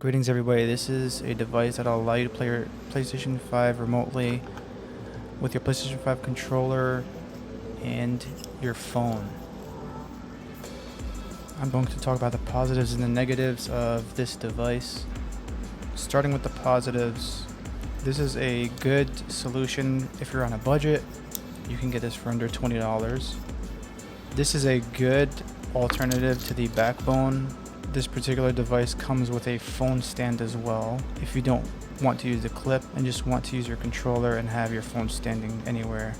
Greetings everybody, this is a device that'll allow you to play your PlayStation 5 remotely with your PlayStation 5 controller and your phone. I'm going to talk about the positives and the negatives of this device. Starting with the positives, this is a good solution if you're on a budget. You can get this for under $20. This is a good alternative to the backbone. This particular device comes with a phone stand as well if you don't want to use the clip and just want to use your controller and have your phone standing anywhere.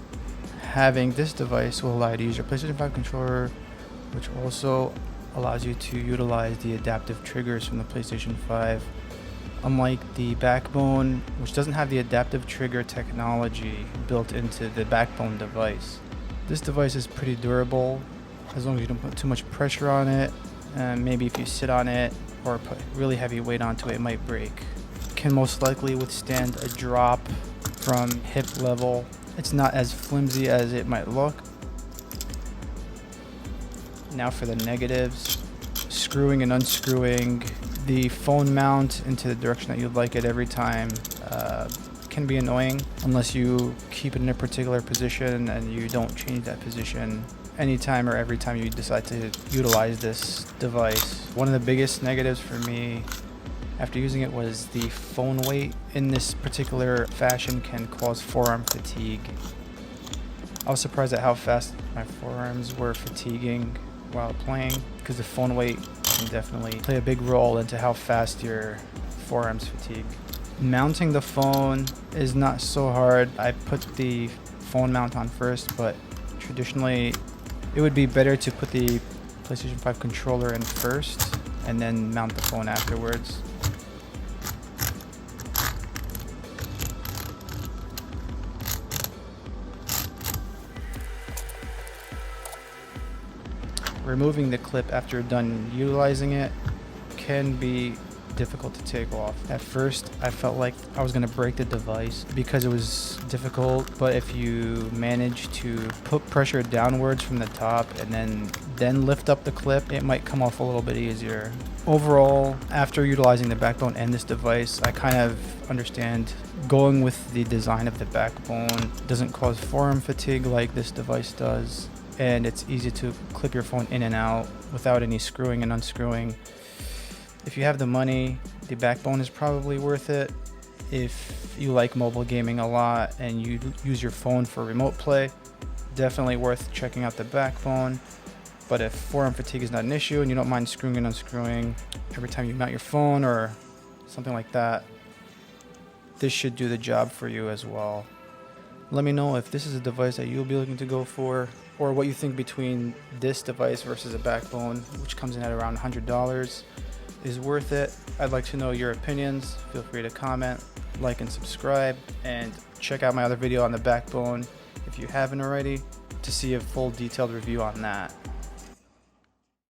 Having this device will allow you to use your PlayStation 5 controller, which also allows you to utilize the adaptive triggers from the PlayStation 5. Unlike the backbone, which doesn't have the adaptive trigger technology built into the backbone device. This device is pretty durable as long as you don't put too much pressure on it. Maybe if you sit on it or put really heavy weight onto it, it might break. Can most likely withstand a drop from hip level. It's not as flimsy as it might look. Now for the negatives. Screwing and unscrewing the phone mount into the direction that you'd like it every time can be annoying unless you keep it in a particular position and you don't change that position anytime or every time you decide to utilize this device. One of the biggest negatives for me after using it was the phone weight in this particular fashion can cause forearm fatigue. I was surprised at how fast my forearms were fatiguing while playing, because the phone weight can definitely play a big role into how fast your forearms fatigue. Mounting the phone is not so hard. I put the phone mount on first, but traditionally it would be better to put the PlayStation 5 controller in first and then mount the phone afterwards. Removing the clip after done utilizing it can be difficult to take off. At first, I felt like I was going to break the device because it was difficult, but if you manage to put pressure downwards from the top and then lift up the clip, it might come off a little bit easier. Overall, after utilizing the backbone and this device, I kind of understand going with the design of the backbone. It doesn't cause forearm fatigue like this device does, and it's easy to clip your phone in and out without any screwing and unscrewing. If you have the money, the backbone is probably worth it. If you like mobile gaming a lot and you use your phone for remote play, definitely worth checking out the backbone. But if forearm fatigue is not an issue and you don't mind screwing and unscrewing every time you mount your phone or something like that, this should do the job for you as well. Let me know if this is a device that you'll be looking to go for, or what you think between this device versus a backbone, which comes in at around $100. Is worth it. I'd like to know your opinions. Feel free to comment, like, and subscribe, and check out my other video on the backbone if you haven't already to see a full detailed review on that.